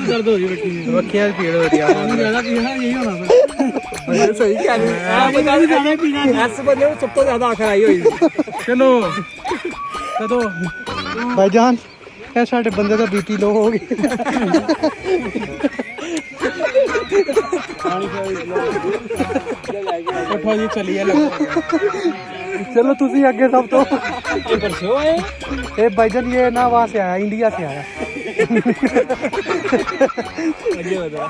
दर्द हो रही है बखियां पीड़ हो रही है ज्यादा पीना यही होना सही कह रहे ऐसे बंदे को सब तो ज्यादा आखिर आई हुई चलो कदो भाईजान ਇਹ ਸਾਡੇ ਬੰਦੇ ਦਾ ਬੀਪੀ ਲੋ ਹੋ ਗਿਆ ਉਠੋ ਜੀ ਚਲੀਏ चलो तुसी आगे सब तो ये परसों है ये भाईजान ये ना वहाँ से आया इंडिया से आया आगे बता